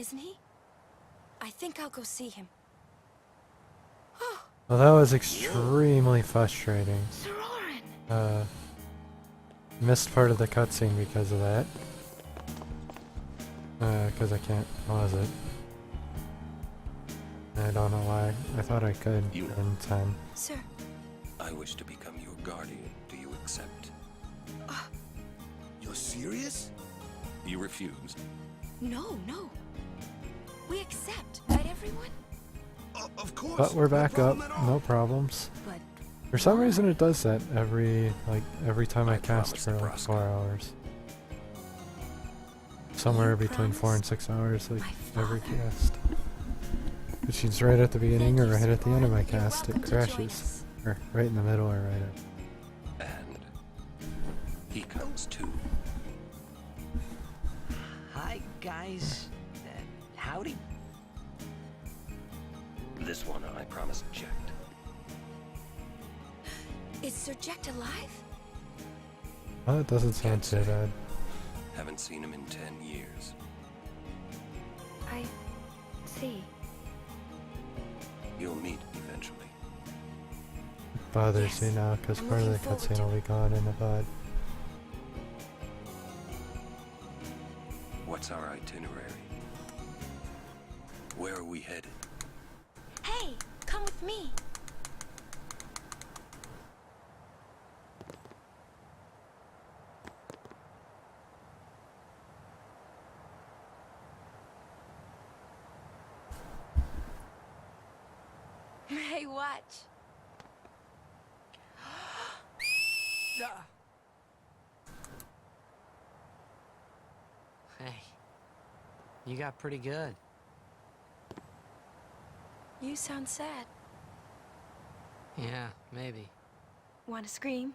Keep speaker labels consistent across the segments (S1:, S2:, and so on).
S1: isn't he? I think I'll go see him.
S2: Well, that was extremely frustrating. Missed part of the cutscene because of that. Because I can't pause it. I don't know why. I thought I could in time.
S1: Sir.
S3: I wish to become your guardian. Do you accept?
S4: You're serious?
S3: You refuse?
S1: No. We accept, right, everyone?
S4: Of course.
S2: But we're back up. No problems.
S1: But
S2: For some reason it does that every time I cast for like 4 hours. Somewhere between 4 and 6 hours, like every cast. Which means right at the beginning or right at the end of my cast it crashes. Or right in the middle or right at.
S3: And he comes too.
S5: Hi, guys. Howdy.
S3: This one I promised checked.
S1: is Sir Jack alive?
S2: Oh, it doesn't sound so bad.
S3: Haven't seen him in 10 years.
S1: I see.
S3: You'll meet eventually.
S2: Bothers me now because part of the cutscene will be gone in a bud.
S3: What's our itinerary? Where are we headed?
S1: Hey, come with me. Hey, watch.
S5: Hey, you got pretty good.
S1: You sound sad.
S5: Yeah, maybe.
S1: Want to scream?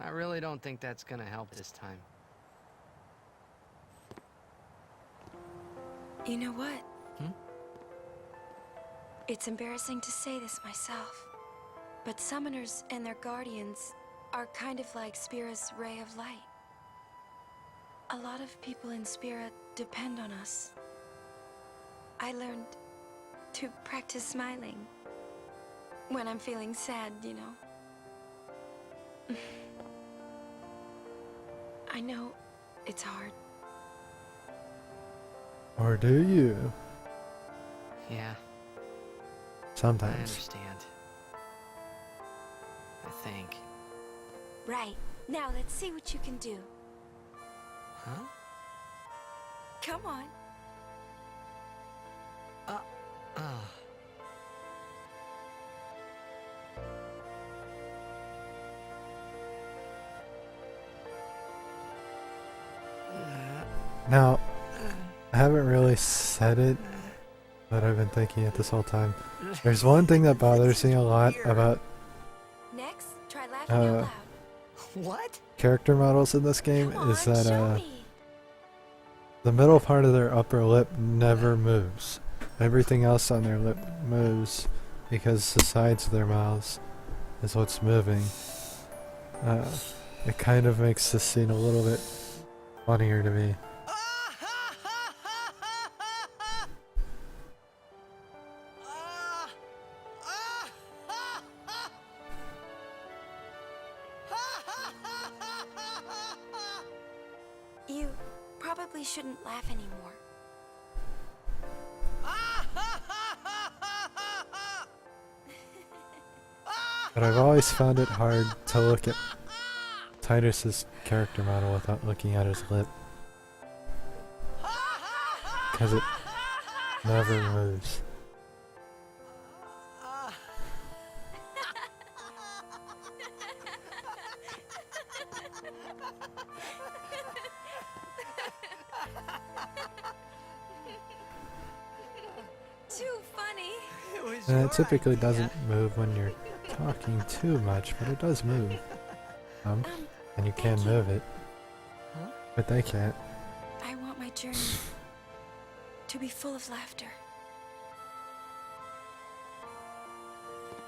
S5: I really don't think that's gonna help this time.
S1: You know what?
S5: Hmm?
S1: It's embarrassing to say this myself, but summoners and their guardians are kind of like Spira's ray of light. A lot of people in Spira depend on us. I learned to practice smiling when I'm feeling sad, you know. I know it's hard.
S2: Or do you?
S5: Yeah, I
S2: Sometimes.
S5: understand. I think.
S1: Right. Now let's see what you can do.
S5: Huh?
S1: Come on.
S2: Now, I haven't really said it, but I've been thinking it this whole time. There's one thing that bothers me a lot about
S1: Next, try laughing out loud.
S5: What?
S2: character models in this game
S1: Come
S2: is
S1: on,
S2: that
S1: show me.
S2: the middle part of their upper lip never moves. Everything else on their lip moves because the sides of their mouths is what's moving. It kind of makes this scene a little bit funnier to me.
S1: You probably shouldn't laugh anymore.
S2: But I've always found it hard to look at Titus's character model without looking at his lip. Because it never moves.
S1: Too funny.
S2: And it typically doesn't move when you're talking too much, but it does move. And you can move it.
S5: Huh?
S2: But they can't.
S1: I want my journey to be full of laughter.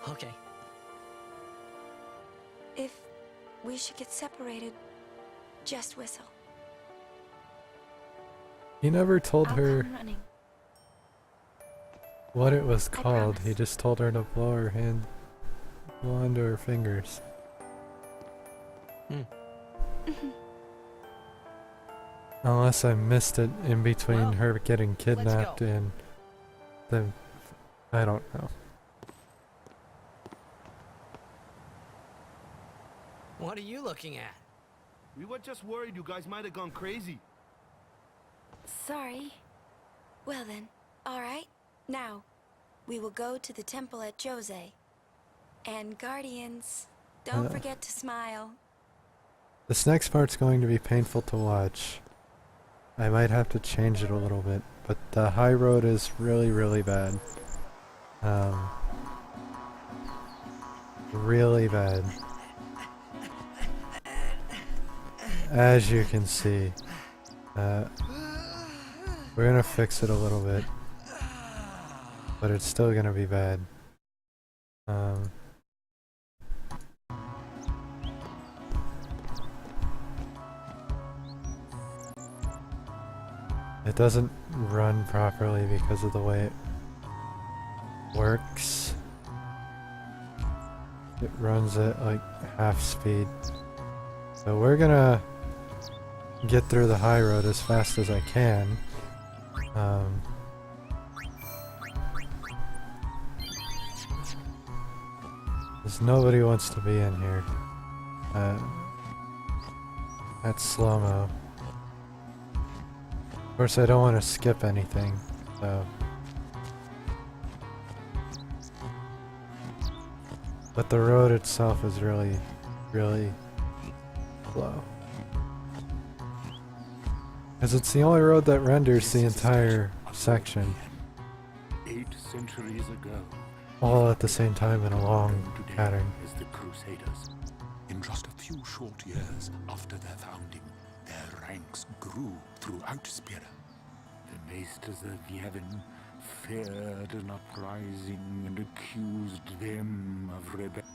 S5: Okay.
S1: If we should get separated, just whistle.
S2: He never told
S1: I'll
S2: her
S1: come running.
S2: what it was called. He
S1: promise.
S2: just told her to blow her hand, blow into her fingers. Unless I missed it in between
S5: Well,
S2: her getting kidnapped
S5: go.
S2: and then I don't know.
S5: What are you looking at?
S4: We were just worried you guys might have gone crazy.
S1: Sorry. Well then, alright. Now, we will go to the temple at Jose. And Guardians, don't forget to smile.
S2: This next part's going to be painful to watch. I might have to change it a little bit, but the high road is really, really bad. Really bad. As you can see. We're gonna fix it a little bit. But it's still gonna be bad. It doesn't run properly because of the way it works. It runs at like half speed. So we're gonna get through the high road as fast as I can. Because nobody wants to be in here. That's slow-mo. Of course, I don't want to skip anything, so... But the road itself is really, really slow. Because it's the only road that renders the entire section.
S6: 8 centuries ago,
S2: All at the same time in a long
S6: today
S2: pattern.
S6: as the Crusaders.
S3: In just a few short years after their founding, their ranks grew throughout Spira.
S6: The Maesters of Yevon feared an uprising and accused them of rebellion.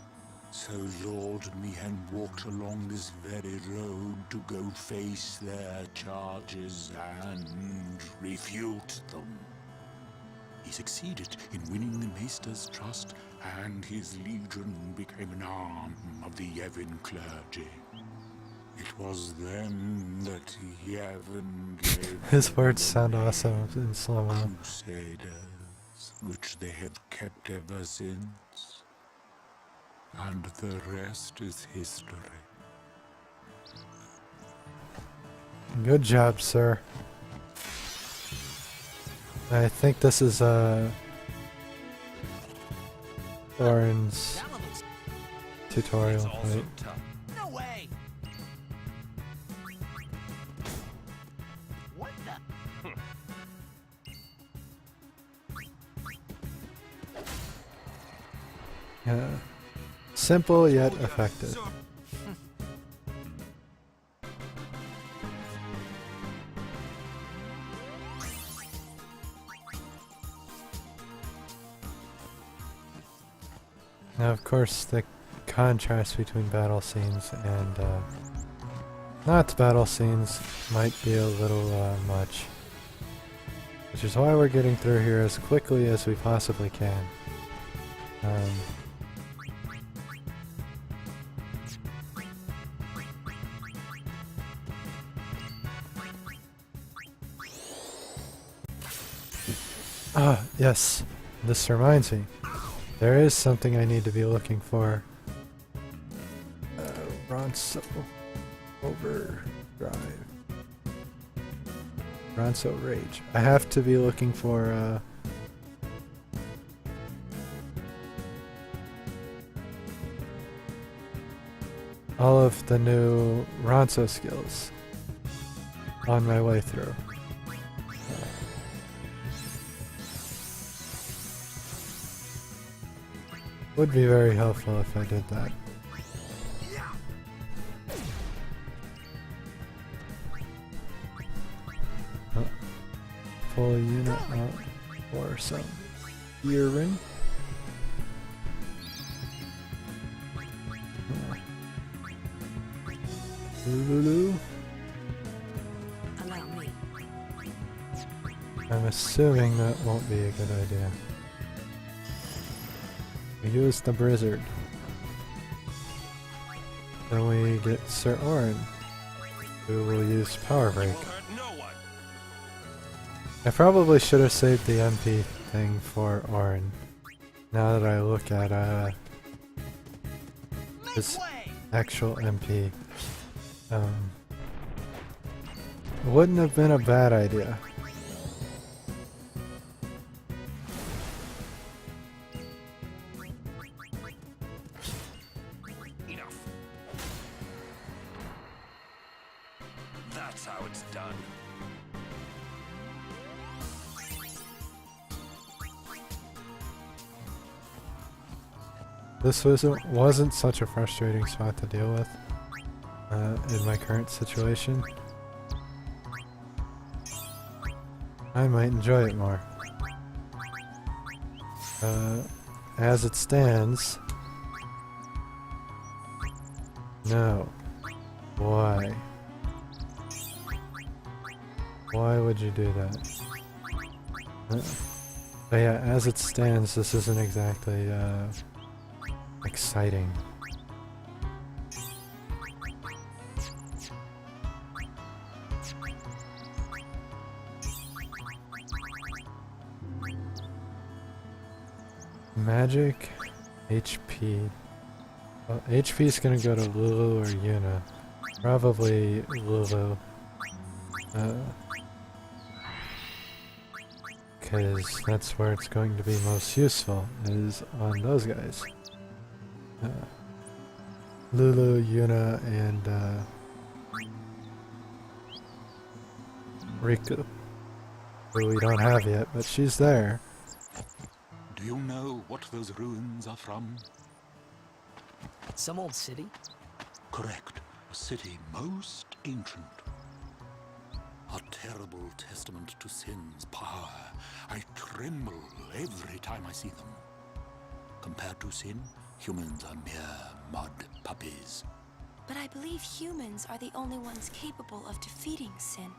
S3: So Lord Mihen walked along this very road to go face their charges and refute them. He succeeded in winning the Maester's trust, and his legion became an arm of the Yevon clergy. It was then that Yevon gave
S2: His words sound awesome in slow-mo.
S3: Crusaders, which they have kept ever since. And the rest is history.
S2: Good job, sir. I think this is Orin's
S5: That one looks...
S2: tutorial, right?
S5: No way! What the...
S2: Yeah. Simple yet effective. Now, of course, the contrast between battle scenes and not battle scenes might be a little much. Which is why we're getting through here as quickly as we possibly can. Yes. This reminds me. There is something I need to be looking for. Ronso Overdrive. Ronso Rage. I have to be looking for all of the new Ronso skills on my way through. Would be very helpful if I did that. Pull a unit out for some urine.
S5: Allow me.
S2: I'm assuming that won't be a good idea. We use the Blizzard. Then we get Sir Orin, who will use Power Break. I probably should have saved the MP thing for Orin. Now that I look at his actual MP. Wouldn't have been a bad idea.
S3: Enough. That's how it's done.
S2: This wasn't such a frustrating spot to deal with in my current situation. I might enjoy it more. As it stands... No. Why? Why would you do that? But yeah, as it stands, this isn't exactly exciting. Magic, HP. Well, HP is gonna go to Lulu or Yuna. Probably Lulu. Because that's where it's going to be most useful, is on those guys. Lulu, Yuna, and Riku. Who we don't have yet, but she's there.
S3: Do you know what those ruins are from?
S5: Some old city?
S3: Correct. A city most ancient. A terrible testament to sin's power. I tremble every time I see them. Compared to sin, humans are mere mud puppies.
S1: But I believe humans are the only ones capable of defeating sin.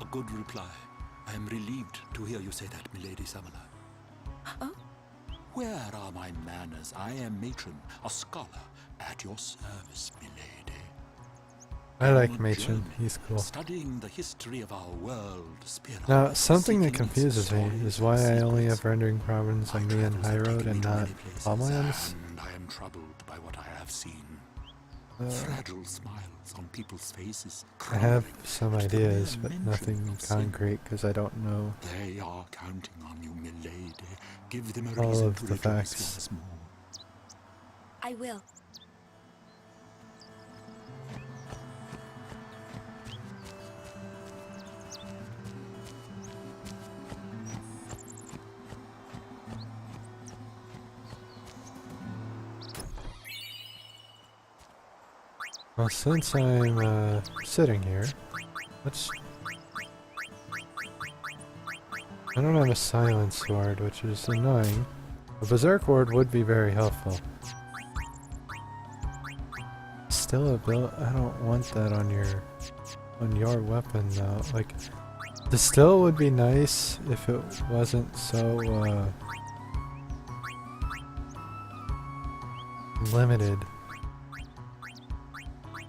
S3: A good reply. I am relieved to hear you say that, milady Samala.
S1: Oh?
S3: Where are my manners? I am matron, a scholar, at your service, milady.
S2: I like
S3: On a
S2: Machen,
S3: journey,
S2: he's cool.
S3: Studying the history of our world, spirit.
S2: Now, something that
S3: seeking
S2: confuses me
S3: stories
S2: is
S3: of
S2: why I
S3: secrets.
S2: only have rendering problems
S3: My
S2: on me and
S3: travels have
S2: High Road
S3: taken
S2: and
S3: me to
S2: not
S3: many places,
S2: Palmlands.
S3: and I am troubled by what I have seen. Fragile smiles on people's faces.
S2: I have
S3: crumbling
S2: some
S3: at the
S2: ideas,
S3: mere
S2: but
S3: mention
S2: nothing
S3: of sin.
S2: concrete because I don't know
S3: They are counting on you, milady. Give them a
S2: all
S3: reason
S2: of
S3: to
S2: the
S3: rejoice
S2: facts.
S3: once more.
S1: I will.
S2: Well, since I'm sitting here, let's... I don't have a silent sword, which is annoying. A berserk ward would be very helpful. Still a bill. I don't want that on your weapon though. Like, the still would be nice if it wasn't so limited.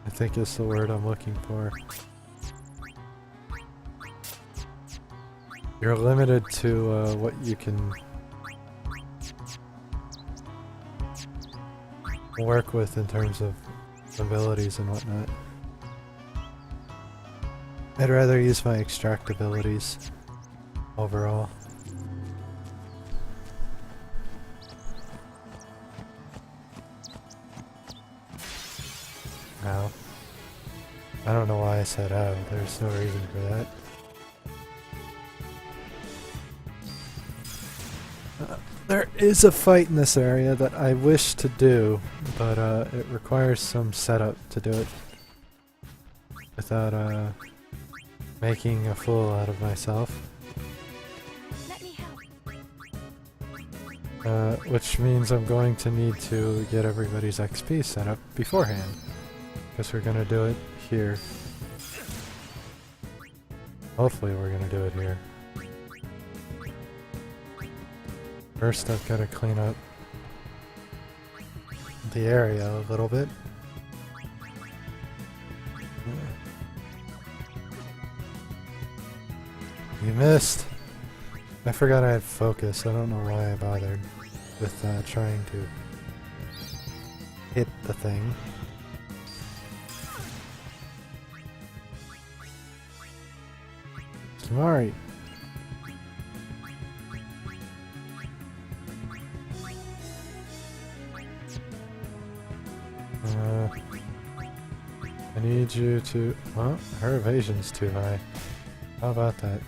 S2: I think is the word I'm looking for. You're limited to what you can work with in terms of abilities and whatnot. I'd rather use my extract abilities overall. Ow. I don't know why I said ow, there's no reason for that. There is a fight in this area that I wish to do, but it requires some setup to do it without making a fool out of myself.
S1: Let me help.
S2: Which means I'm going to need to get everybody's XP set up beforehand, because we're going to do it here. Hopefully we're going to do it here. First I've got to clean up the area a little bit. You missed! I forgot I had focus. I don't know why I bothered with trying to hit the thing. Sorry. I need you to... Well, her evasion's too high. How about that?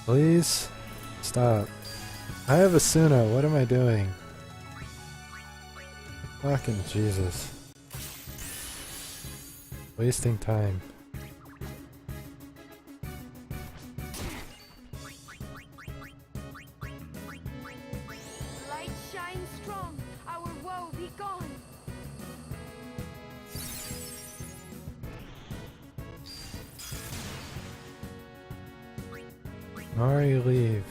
S2: Please? Stop. I have Asuna, what am I doing? Fucking Jesus. Wasting time.
S1: Light shines strong, our woe be gone.
S2: Mari, leave.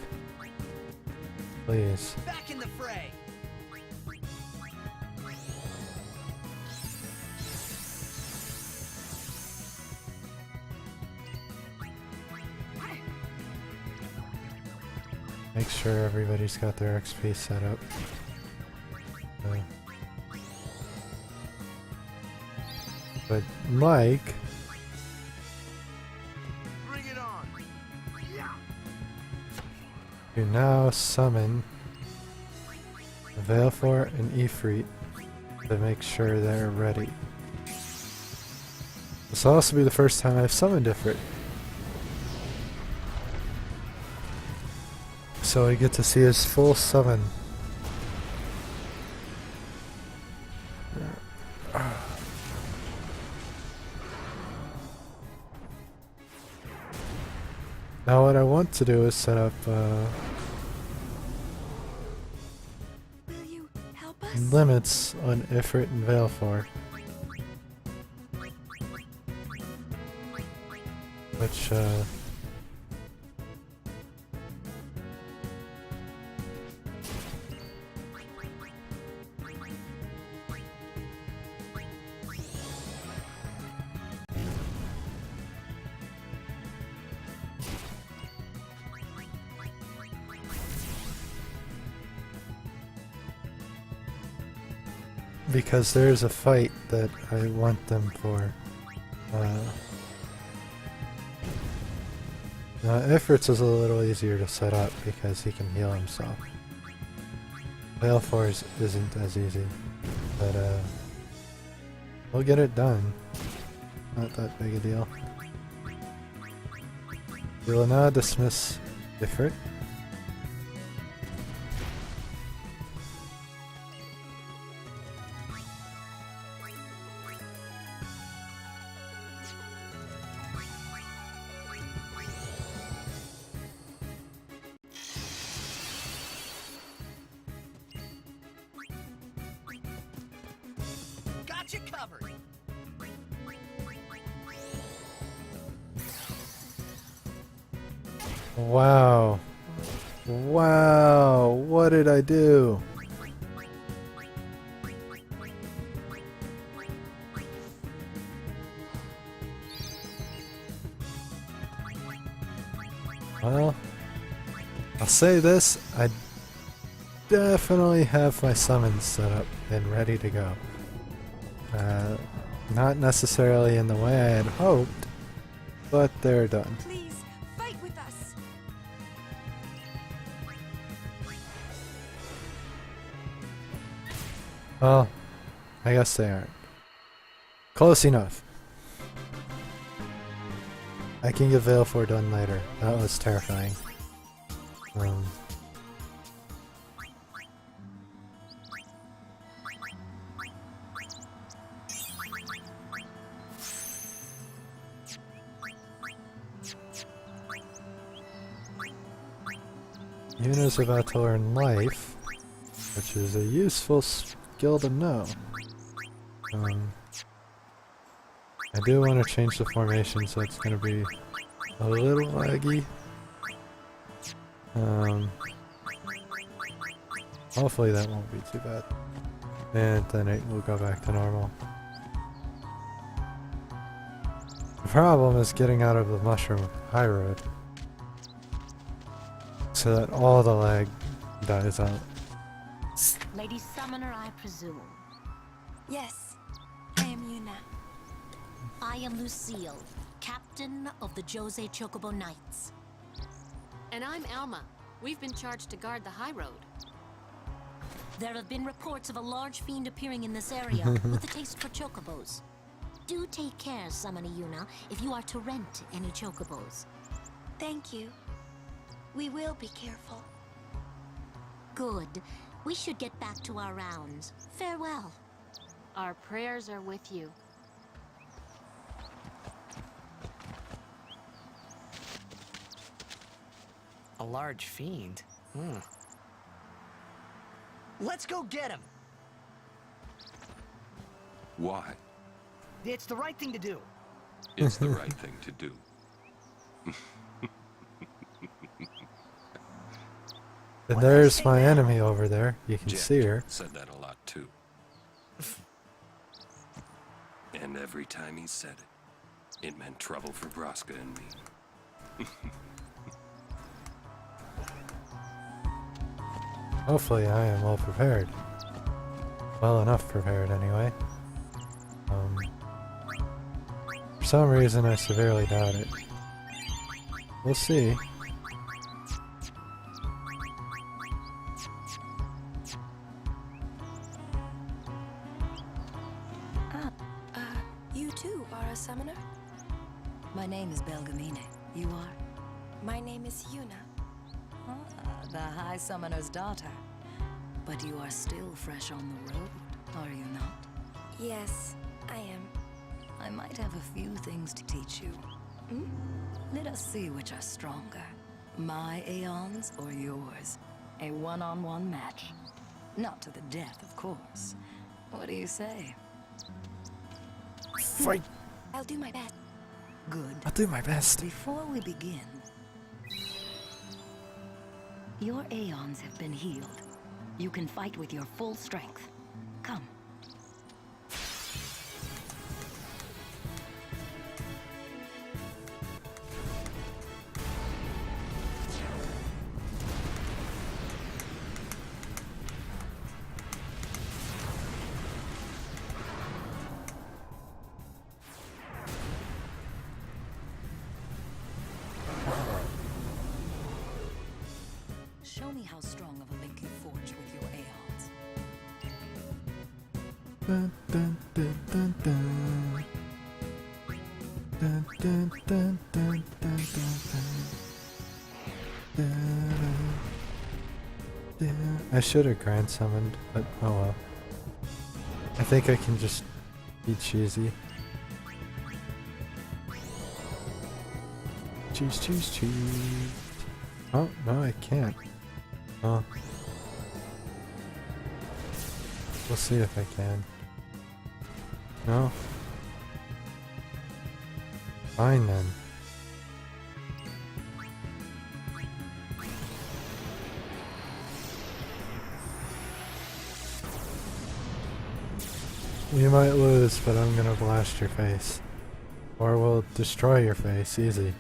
S2: Please.
S5: Back in the fray.
S2: Make sure everybody's got their XP set up. But Mike,
S4: Bring it on.
S2: you now summon Valefor and Ifrit to make sure they're ready. This will also be the first time I've summoned Ifrit. So I get to see his full summon. Now what I want to do is set up
S1: Will you help us?
S2: limits on Ifrit and Valefor. Which, because there's a fight that I want them for. Now Ifrit's is a little easier to set up because he can heal himself. Valefor's isn't as easy, but we'll get it done. Not that big a deal. We will now dismiss Ifrit.
S5: Got you covered.
S2: Wow. Wow, what did I do? Well, I'll say this, I definitely have my summons set up and ready to go. Not necessarily in the way I had hoped, but they're done.
S1: Please, fight with us.
S2: Well, I guess they aren't. Close enough. I can get Valefor done later. That was terrifying. Yuna's about to learn Life, which is a useful skill to know. I do want to change the formation, so it's going to be a little laggy. Hopefully that won't be too bad. And then it will go back to normal. The problem is getting out of the mushroom high road so that all the lag dies out.
S7: Lady Summoner, I presume.
S1: Yes, I am Yuna.
S7: I am Lucille, captain of the Jose Chocobo Knights.
S8: And I'm Alma. We've been charged to guard the high road.
S7: There have been reports of a large fiend appearing in this area with a taste for chocobos. Do take care, Summoner Yuna, if you are to rent any chocobos.
S1: Thank you. We will be careful.
S7: Good. We should get back to our rounds. Farewell.
S8: Our prayers are with you.
S5: A large fiend?
S9: Let's go get him.
S10: Why?
S9: It's the right thing to do.
S10: It's the right thing to do.
S2: And there's my enemy over there. You can
S10: Jet
S2: see her.
S10: said that a lot too. And every time he said it, it meant trouble for Braska and me.
S2: Hopefully I am well prepared. Well enough prepared anyway. For some reason I severely doubt it. We'll see.
S1: You too are a summoner?
S11: My name is Belgamine. You are?
S1: My name is Yuna.
S11: The High Summoner's daughter. But you are still fresh on the road, are you not?
S1: Yes, I am.
S11: I might have a few things to teach you. Let us see which are stronger. My Aeons or yours? A one-on-one match. Not to the death, of course. What do you say?
S2: Fight!
S1: I'll do my best.
S11: Good.
S2: I'll do my best.
S11: Before we begin, your Aeons have been healed. You can fight with your full strength. Come. Show me how strong of a link you forge with your Aeons.
S2: Dun, dun, dun, dun, dun. Dun, dun, dun, dun, dun, dun, dun. I should have grand summoned, but oh well. I think I can just be cheesy. Cheese, cheese, cheese. Oh, no, I can't. Oh. We'll see if I can. No? Fine then. You might lose, but I'm gonna blast your face. Or we'll destroy your face, easy.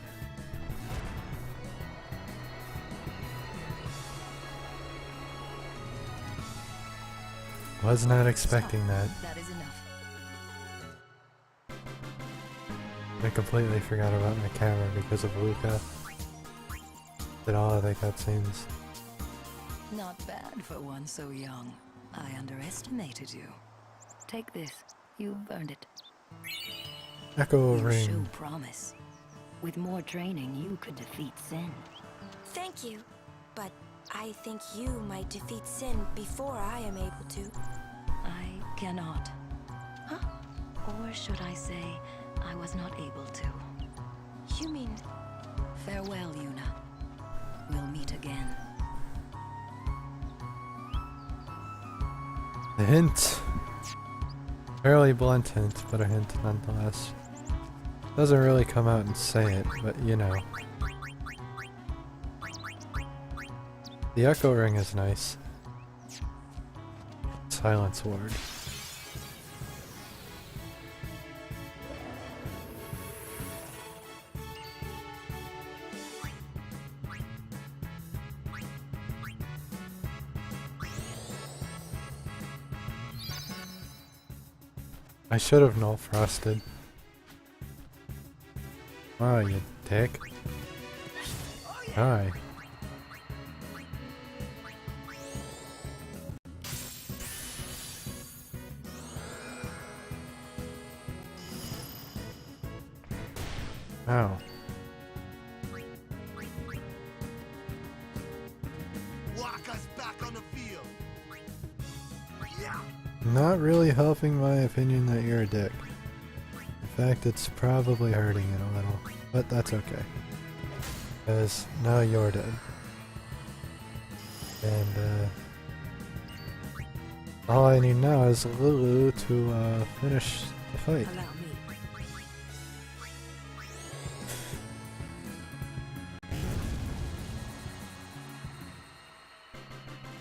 S2: Was not expecting that.
S11: That is enough.
S2: I completely forgot about my camera because of Luca. Did all of the cutscenes.
S11: Not bad for one so young. I underestimated you. Take this. You've earned it.
S2: Echo
S11: You
S2: ring.
S11: show promise. With more training, you could defeat Sin.
S1: Thank you. But I think you might defeat Sin before I am able to.
S11: I cannot.
S1: Huh?
S11: Or should I say, I was not able to.
S1: You mean...
S11: Farewell, Yuna. We'll meet again.
S2: A hint. Fairly blunt hint, but a hint nonetheless. Doesn't really come out and say it, but you know. The echo ring is nice. Silence ward. I should have null frosted. Wow, you dick. Hi. Ow.
S4: Walk us back on the field. Yeah.
S2: Not really helping my opinion that you're a dick. In fact, it's probably hurting it a little, but that's okay. Because now you're dead. And, all I need now is Lulu to, finish the fight.
S11: Allow me.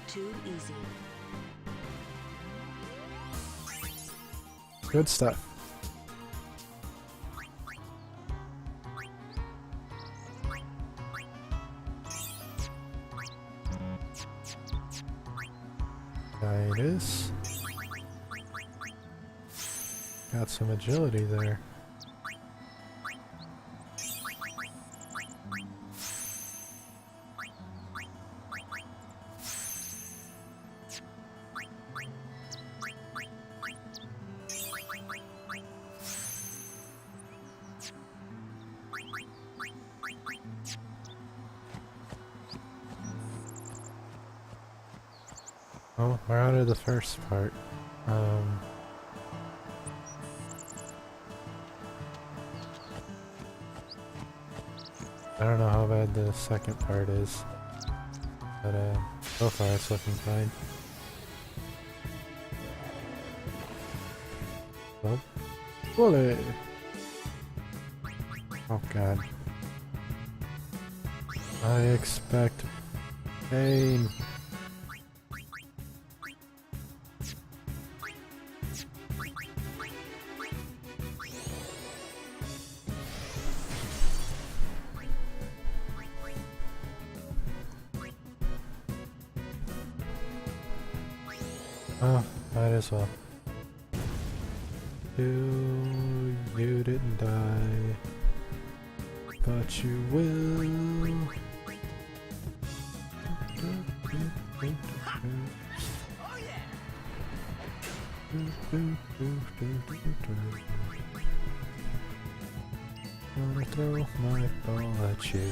S11: Too easy.
S2: Good stuff. Titus. Got some agility there. Oh, we're out of the first part. I don't know how bad the second part is, but so far it's looking fine. Oh, bullet! Oh god. I expect pain. Oh, might as well. You didn't die, but you will.
S9: Oh yeah.
S2: Gonna throw my ball at you.